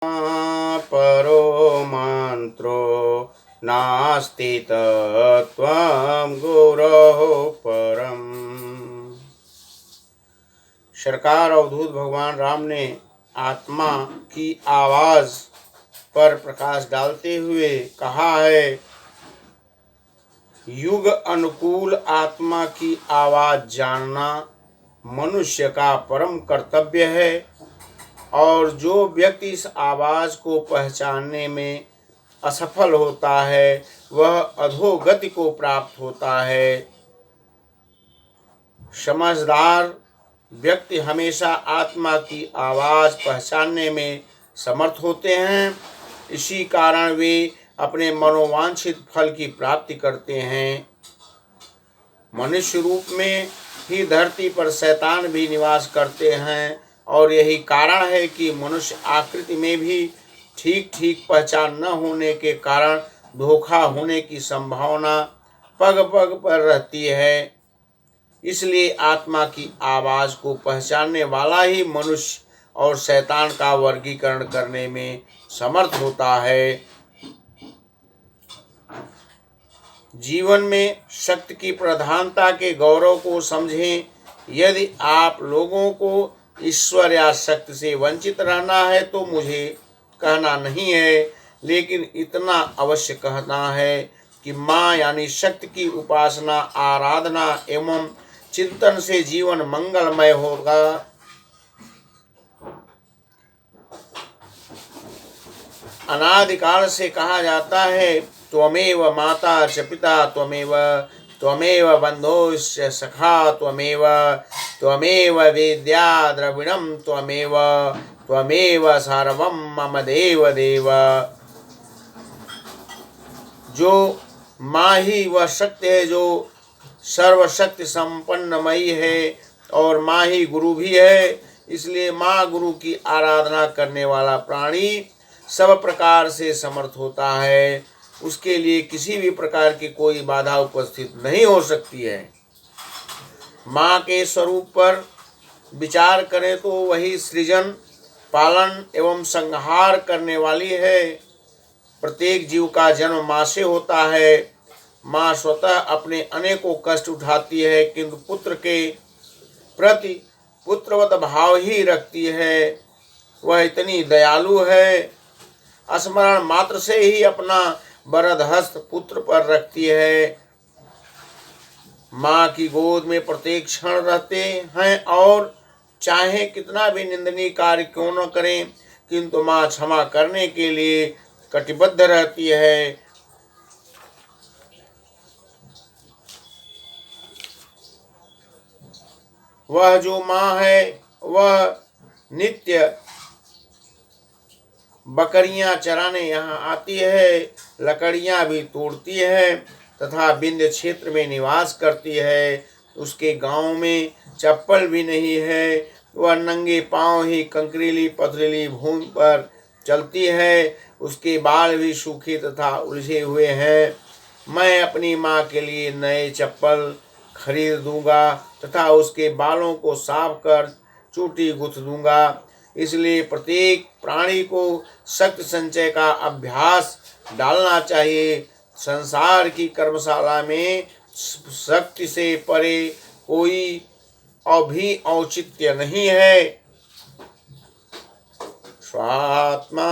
परो मंत्रो नास्ति तत्त्वं गुरोः परम। सरकार अवधूत भगवान राम ने आत्मा की आवाज पर प्रकाश डालते हुए कहा है, युग अनुकूल आत्मा की आवाज जानना मनुष्य का परम कर्तव्य है, और जो व्यक्ति इस आवाज को पहचानने में असफल होता है वह अधोगति को प्राप्त होता है। समझदार व्यक्ति हमेशा आत्मा की आवाज पहचानने में समर्थ होते हैं, इसी कारण वे अपने मनोवांछित फल की प्राप्ति करते हैं। मनुष्य रूप में ही धरती पर शैतान भी निवास करते हैं, और यही कारण है कि मनुष्य आकृति में भी ठीक ठीक पहचान न होने के कारण धोखा होने की संभावना पग पग पर रहती है। इसलिए आत्मा की आवाज को पहचानने वाला ही मनुष्य और शैतान का वर्गीकरण करने में समर्थ होता है। जीवन में शक्ति की प्रधानता के गौरव को समझें। यदि आप लोगों को ईश्वर या शक्ति से वंचित रहना है तो मुझे कहना नहीं है, लेकिन इतना अवश्य कहना है कि माँ यानी शक्ति की उपासना, आराधना एवं चिंतन से जीवन मंगलमय होगा। अनादिकाल से कहा जाता है, त्वमेव माता च पिता त्वमेव बंधुश्च सखा त्वमेव वेद्या द्रविणं त्वमेव सर्वं मम देव देव। जो माँ ही वह शक्ति है जो सर्वशक्ति संपन्नमयी है, और माँ ही गुरु भी है। इसलिए माँ गुरु की आराधना करने वाला प्राणी सब प्रकार से समर्थ होता है, उसके लिए किसी भी प्रकार की कोई बाधा उपस्थित नहीं हो सकती है। माँ के स्वरूप पर विचार करें तो वही सृजन, पालन एवं संहार करने वाली है। प्रत्येक जीव का जन्म माँ से होता है। माँ स्वतः अपने अनेकों कष्ट उठाती है, किंतु पुत्र के प्रति पुत्रवत भाव ही रखती है। वह इतनी दयालु है, स्मरण मात्र से ही अपना वरद हस्त पुत्र पर रखती है। माँ की गोद में प्रत्येक क्षण रहते हैं, और चाहे कितना भी निंदनीय कार्य क्यों न करें, किंतु माँ क्षमा करने के लिए कटिबद्ध रहती है। वह जो माँ है वह नित्य बकरियां चराने यहाँ आती है, लकड़ियां भी तोड़ती है तथा विंध्य क्षेत्र में निवास करती है। उसके गांव में चप्पल भी नहीं है, वह नंगे पांव ही कंकरीली पथरीली भूमि पर चलती है। उसके बाल भी सूखे तथा उलझे हुए हैं। मैं अपनी माँ के लिए नए चप्पल खरीद दूंगा तथा उसके बालों को साफ कर चूटी गुथ दूंगा। इसलिए प्रत्येक प्राणी को शक्ति संचय का अभ्यास डालना चाहिए। संसार की कर्मशाला में शक्ति से परे कोई भी औचित्य नहीं है। स्वात्मा